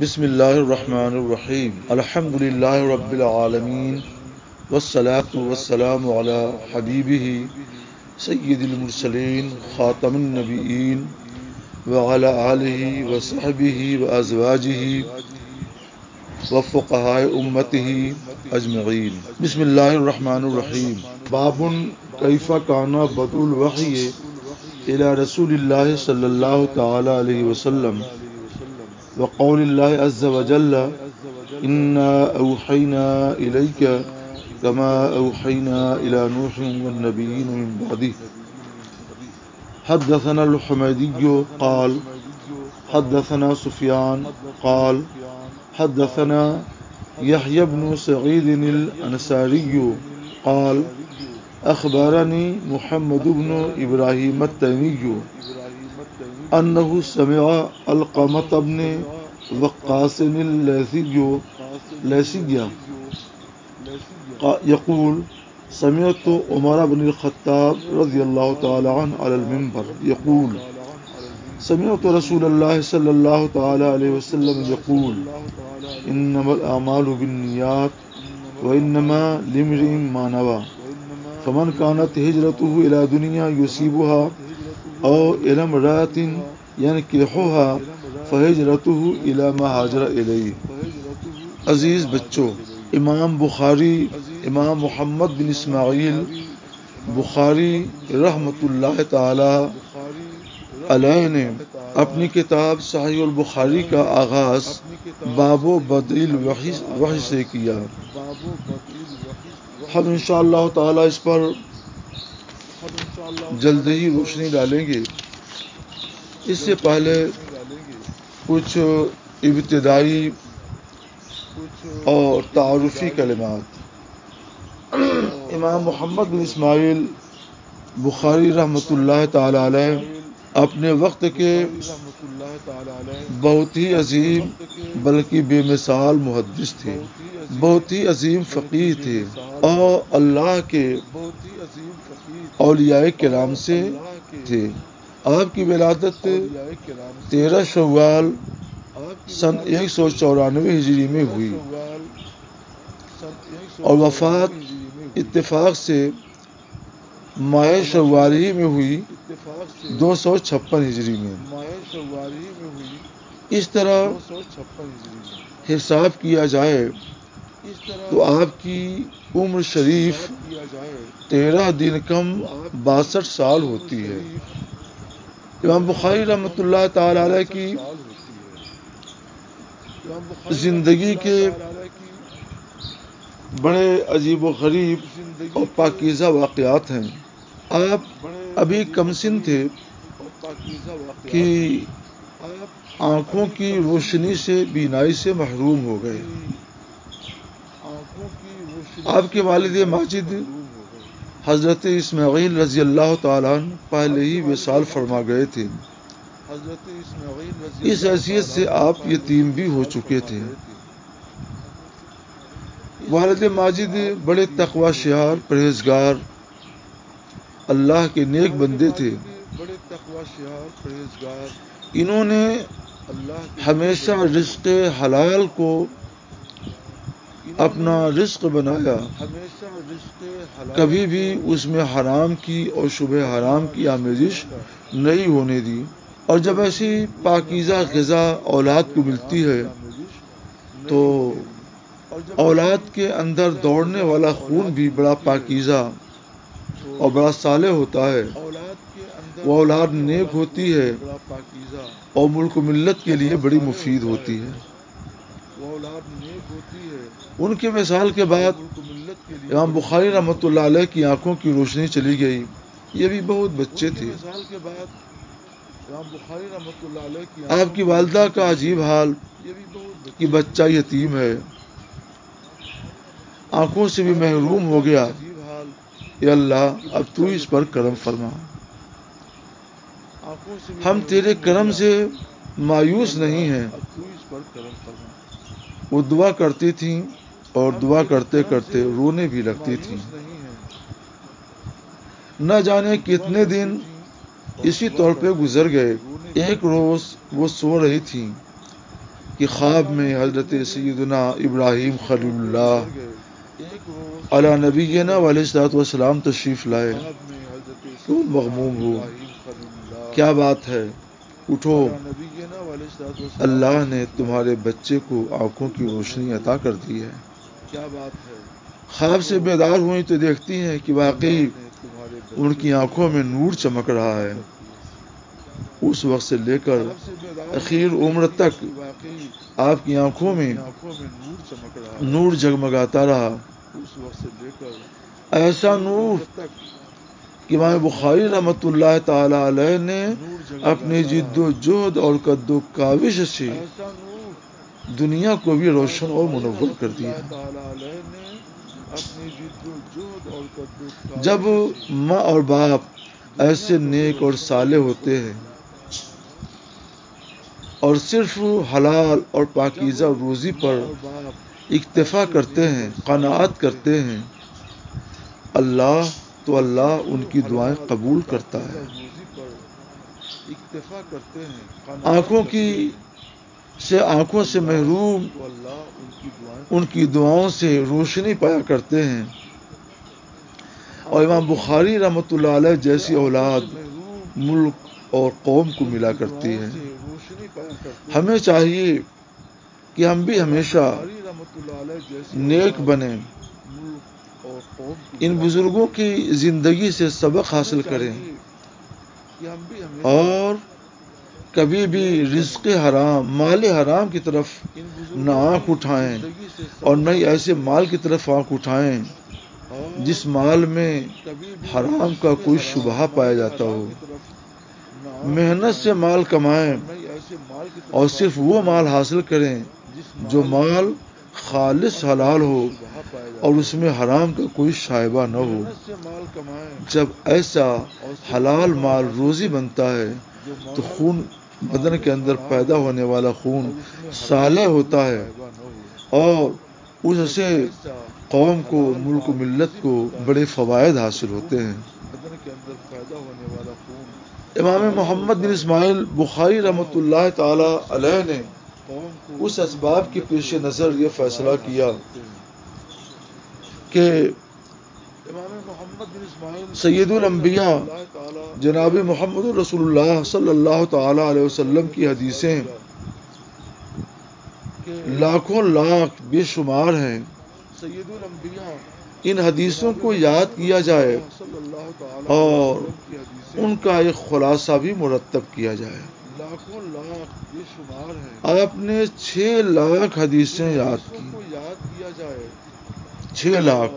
بسم اللہ الرحمن الرحیم الحمد للہ رب العالمین والصلاة والسلام علی حبیبہ سید المرسلین خاتم النبیین وعلی آلہ وصحبہ وازواجہ وفقہاء امتہ اجمعین۔ بسم اللہ الرحمن الرحیم۔ باب کیف کان بدء الوحی الی رسول اللہ صلی اللہ تعالی علیہ وسلم وقول اللہ عز وجل انا اوحینا الیک کما اوحینا الی نوح والنبیین من بعدہ۔ حدثنا الحمیدی قال حدثنا سفیان قال حدثنا یحیی بن سعید الانصاری قال اخبرنی محمد بن ابراہیم التیمی انه سمع علقمة بن وقاص الليثي يقول سمعت عمر بن الخطاب رضي الله تعالى عنه على المنبر يقول سمعت رسول الله صلى الله تعالى عليه وسلم يقول انما الاعمال بالنيات وانما لامرئ ما نوى فمن كانت هجرته الى دنيا يصيبها او الى امرأة ينكحها فهجرته الى ما هاجر الیہ۔ عزیز بچوں، امام بخاری امام محمد بن اسماعیل بخاری رحمۃ اللہ تعالی علیہ نے اپنی کتاب صحیح البخاری کا آغاز باب بدء الوحی سے کیا۔ ہم انشاءاللہ تعالی اس پر جلد ہی روشنی ڈالیں گے۔ اس سے پہلے کچھ ابتدائی اور تعارفی کلمات۔ امام محمد بن اسماعیل بخاری رحمۃ اللہ تعالی علیہ اپنے وقت کے بہت ہی عظیم بلکہ بے مثال محدث تھے، بہت ہی عظیم فقیہ تھے اور اللہ کے اولیاء کرام سے تھے۔ آپ کی ولادت 13 شوال سن 194 ہجری میں ہوئی اور وفات اتفاق سے ماہ شوال ہی میں ہوئی 256 ہجری میں۔ اس طرح حساب کیا جائے تو آپ کی عمر شریف 13 دن کم 62 سال ہوتی ہے۔ امام بخاری رحمۃ اللہ تعالی علیہ کی زندگی کے بڑے عجیب و غریب اور پاکیزہ واقعات ہیں۔ آپ ابھی کم سن تھے کہ آنکھوں کی روشنی سے بینائی سے محروم ہو گئے۔ آپ کے والد ماجد حضرت اسماعیل رضی اللہ تعالیٰ عنہ پہلے ہی وصال فرما گئے تھے۔ اس حیثیت سے آپ یتیم بھی ہو چکے تھے۔ والد ماجد بڑے تقوی شعار پرہیزگار اللہ کے نیک بندے تھے۔ انہوں نے ہمیشہ رزق حلال کو اپنا رزق بنایا، کبھی بھی اس میں حرام کی اور شبہ حرام کی آمیزش نہیں ہونے دی، اور جب ایسی پاکیزہ غذا اولاد کو ملتی ہے تو اولاد کے اندر دوڑنے والا خون بھی بڑا پاکیزہ اور بڑا صالح ہوتا ہے۔ وہ اولاد نیک ہوتی ہے اور ملک و ملت کے لیے بڑی مفید ہوتی ہے۔ ان کے وصال کے بعد امام بخاری رحمۃ اللہ علیہ کی آنکھوں کی روشنی چلی گئی۔ یہ بھی بہت بچے تھے۔ آپ کی والدہ کا عجیب حال کہ بچہ یتیم ہے، آنکھوں سے بھی محروم ہو گیا۔ یا اللہ، اب تو اس پر کرم فرما، ہم تیرے کرم سے مایوس نہیں ہیں۔ وہ دعا کرتی تھیں اور دعا کرتے کرتے رونے بھی لگتی تھیں۔ نہ جانے کتنے دن اسی طور پہ گزر گئے۔ ایک روز وہ سو رہی تھیں کہ خواب میں حضرت سیدنا ابراہیم خلیل اللہ علی نبینا علیہ الصلوۃ والسلام تشریف لائے. کیوں مغموم ہو؟ کیا بات ہے؟ اٹھو، اللہ نے تمہارے بچے کو آنکھوں کی روشنی عطا کر دی ہے. خواب سے بیدار ہوئی تو دیکھتی ہیں کہ واقعی ان کی آنکھوں میں نور چمک رہا ہے. اس وقت سے لے کر اخیر عمر تک آپ کی آنکھوں میں نور جگمگاتا رہا. ایسا نور کہ امام بخاری رحمۃ اللہ تعالی علیہ نے اپنی جد و جہد اور قد و کاوش سے دنیا کو بھی روشن اور منور کر دیا. جب ماں اور باپ ایسے نیک اور صالح ہوتے ہیں اور صرف حلال اور پاکیزہ روزی پر اکتفا کرتے ہیں، قناعت کرتے ہیں، اللہ ان کی دعائیں قبول کرتا ہے. آنکھوں سے محروم ان کی دعاؤں سے روشنی پایا کرتے ہیں. اور امام بخاری رحمۃ اللہ علیہ جیسی اولاد ملک اور قوم کو ملا کرتی ہے. ہمیں چاہیے کہ ہم بھی ہمیشہ نیک بنیں، ان بزرگوں کی زندگی سے سبق حاصل کریں اور کبھی بھی رزق حرام، مال حرام کی طرف نہ آنکھ اٹھائیں اور نہ ہی ایسے مال کی طرف آنکھ اٹھائیں جس مال میں حرام کا کوئی شبہہ پایا جاتا ہو. محنت سے مال کمائیں اور صرف وہ مال حاصل کریں جو مال خالص حلال ہو اور اس میں حرام کا کوئی شائبہ نہ ہو. جب ایسا حلال مال روزی بنتا ہے تو خون، بدن کے اندر پیدا ہونے والا خون صالح ہوتا ہے اور اس سے قوم کو، ملک و ملت کو بڑے فوائد حاصل ہوتے ہیں. امام محمد بن اسماعیل بخاری رحمۃ اللہ تعالی علیہ نے اس اسباب کے پیش نظر یہ فیصلہ کیا کہ سید الانبیاء جناب محمد رسول اللہ صلی اللہ تعالی علیہ وسلم کی حدیثیں لاکھوں لاکھ بے شمار ہیں. ان حدیثوں کو یاد کیا جائے اور ان کا ایک خلاصہ بھی مرتب کیا جائے. آپ نے 6 لاکھ حدیثیں یاد کی. 6 لاکھ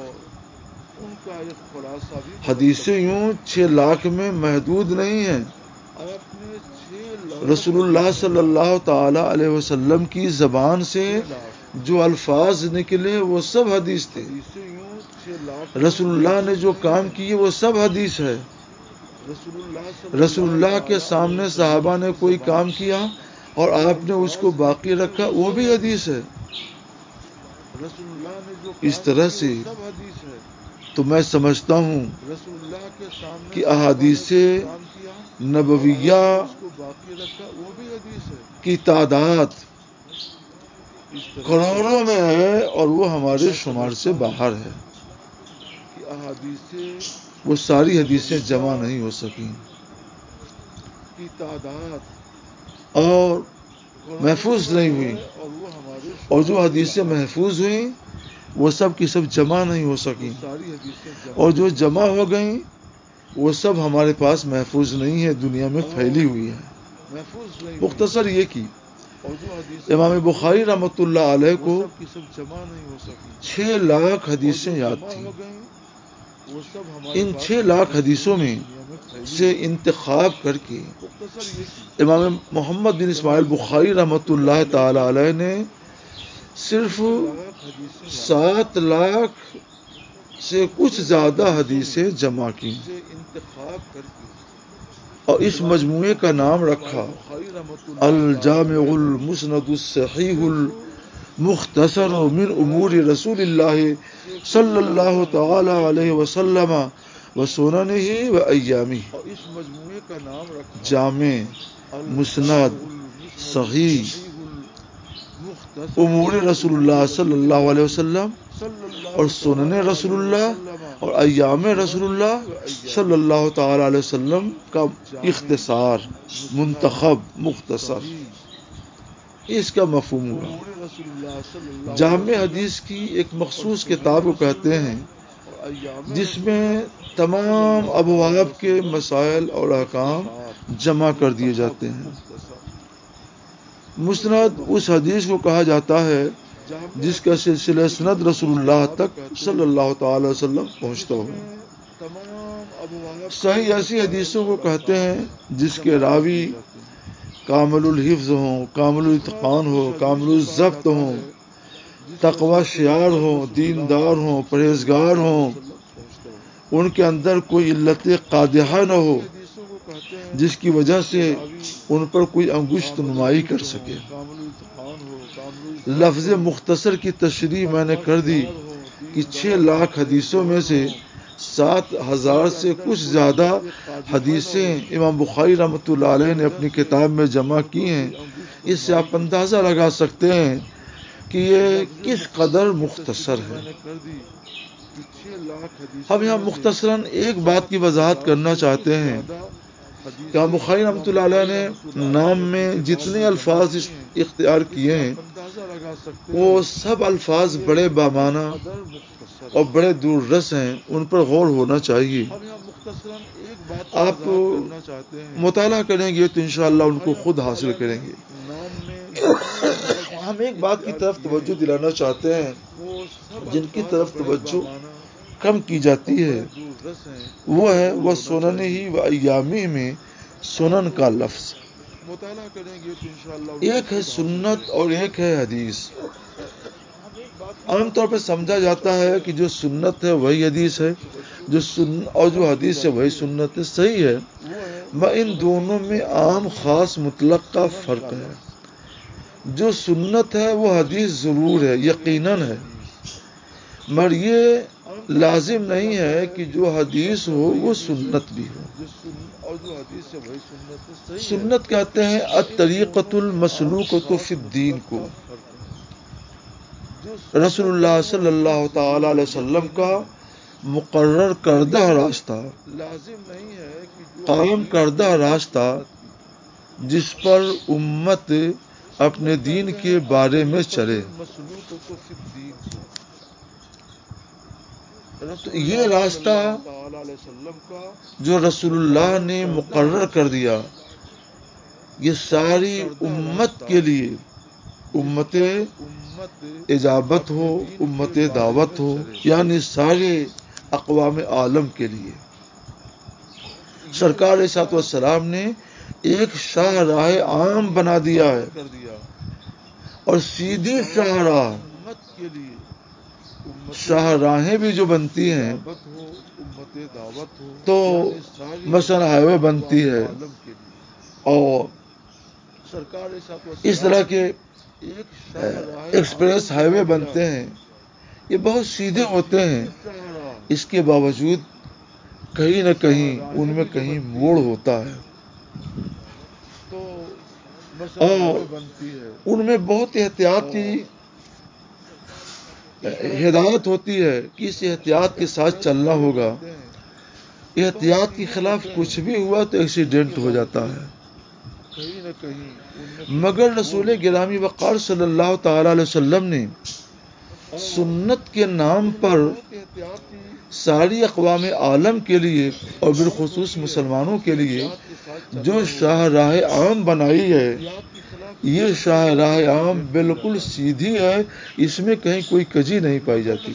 حدیثیں یوں 6 لاکھ میں محدود نہیں ہیں. رسول اللہ صلی اللہ تعالی علیہ وسلم کی زبان سے جو الفاظ نکلے وہ سب حدیث تھے. رسول اللہ نے جو کام کیے وہ سب حدیث ہے. رسول اللہ کے سامنے صحابہ نے کوئی کام کیا اور آپ نے اس کو باقی رکھا، وہ بھی حدیث ہے. اس طرح سے تو میں سمجھتا ہوں کہ احادیث نبویہ کی تعداد کروڑوں میں ہے اور وہ ہمارے شمار سے باہر ہے. وہ ساری حدیثیں جمع نہیں ہو سکیں اور محفوظ نہیں ہوئی، اور جو حدیثیں محفوظ ہوئیں وہ سب کی سب جمع نہیں ہو سکیں، اور جو جمع ہو گئیں وہ سب ہمارے پاس محفوظ نہیں ہے، دنیا میں پھیلی ہوئی ہے. مختصر یہ کہ امام بخاری رحمۃ اللہ علیہ کو 6 لاکھ حدیثیں یاد تھیں. ان 6 لاکھ حدیثوں میں سے انتخاب کر کے امام محمد بن اسماعیل بخاری رحمۃ اللہ تعالی علیہ نے صرف 7 لاکھ سے کچھ زیادہ حدیثیں جمع کی اور اس مجموعے کا نام رکھا الجامع المسند الصحیح المختصر من امور رسول اللہ صلی اللہ تعالی علیہ وسلم وسننہ وایامہ. جامع، مسند، صحیح، امور رسول اللہ صلی اللہ علیہ وسلم اور سنن رسول اللہ اور ایام رسول اللہ صلی اللہ تعالی علیہ وسلم کا اختصار، منتخب، مختصر، اس کا مفہوم ہوا۔ جامع حدیث کی ایک مخصوص کتاب کو کہتے ہیں جس میں تمام ابواب کے مسائل اور احکام جمع کر دیے جاتے ہیں۔ مسند اس حدیث کو کہا جاتا ہے جس کا سلسلہ سند رسول اللہ تک صلی اللہ تعالی وسلم پہنچتا ہو۔ صحیح ایسی حدیثوں کو کہتے ہیں جس کے راوی کامل الحفظ ہوں، کامل الاتقان ہو، کامل الضبط ہوں، تقوی شعار ہوں، دیندار ہوں، پرہیزگار ہوں، ان کے اندر کوئی علت قادحہ نہ ہو جس کی وجہ سے ان پر کوئی انگشت نمائی کر سکے۔ لفظ مختصر کی تشریح میں نے کر دی کہ 6 لاکھ حدیثوں میں سے 7,000 سے کچھ زیادہ حدیثیں امام بخاری رحمۃ اللہ علیہ نے اپنی کتاب میں جمع کی ہیں۔ اس سے آپ اندازہ لگا سکتے ہیں کہ یہ کس قدر مختصر ہے۔ ہم یہاں مختصراً ایک بات کی وضاحت کرنا چاہتے ہیں کہ امام بخاری رحمۃ اللہ علیہ نے نام میں جتنے الفاظ اختیار کیے ہیں وہ سب الفاظ بڑے بامعنی اور بڑے دور رس ہیں، ان پر غور ہونا چاہیے۔ آپ مطالعہ کریں گے تو انشاءاللہ ان کو خود حاصل کریں گے۔ ہم ایک بات کی طرف توجہ دلانا چاہتے ہیں جن کی طرف توجہ کم کی جاتی ہے، وہ ہے وہ سنن ہی و ایامی میں سنن کا لفظ۔ ایک ہے سنت اور ایک ہے حدیث۔ عام طور پہ سمجھا جاتا ہے کہ جو سنت ہے وہی حدیث ہے، اور جو حدیث ہے وہی سنت ہے۔ صحیح ہے، ان دونوں میں عام خاص مطلق کا فرق ہے۔ جو سنت ہے وہ حدیث ضرور ہے، یقیناً ہے، مگر یہ لازم نہیں ہے کہ جو حدیث ہو وہ سنت بھی ہو۔ سنت کہتے ہیں الطریقۃ المسلوکۃ فی الدین کو، رسول اللہ صلی اللہ تعالی علیہ وسلم کا مقرر کردہ راستہ، قائم کردہ راستہ جس پر امت اپنے دین کے بارے میں چلے۔ تو یہ راستہ جو رسول اللہ نے مقرر کر دیا یہ ساری امت کے لیے، امت اجابت ہو، امت دعوت ہو، یعنی سارے اقوام عالم کے لیے۔ سرکار علیہ الصلوۃ والسلام نے ایک شاہراہ عام بنا دیا ہے اور سیدھی شاہراہیں بھی جو بنتی ہیں تو مثلا ہائی وے بنتی ہے اور اس طرح کے ایکسپریس ہائی وے بنتے ہیں، یہ بہت سیدھے ہوتے ہیں، اس کے باوجود کہیں نہ کہیں ان میں کہیں موڑ ہوتا ہے اور ان میں بہت احتیاط کی ہدایت ہوتی ہے کہ اس احتیاط کے ساتھ چلنا ہوگا۔ احتیاط کے خلاف کچھ بھی ہوا تو ایکسیڈنٹ ہو جاتا ہے۔ مگر رسول گرامی وقار صلی اللہ تعالی علیہ وسلم نے سنت کے نام پر ساری اقوام عالم کے لیے اور بالخصوص مسلمانوں کے لیے جو شاہراہ عام بنائی ہے، یہ شاہراہ عام بالکل سیدھی ہے، اس میں کہیں کوئی کجی نہیں پائی جاتی۔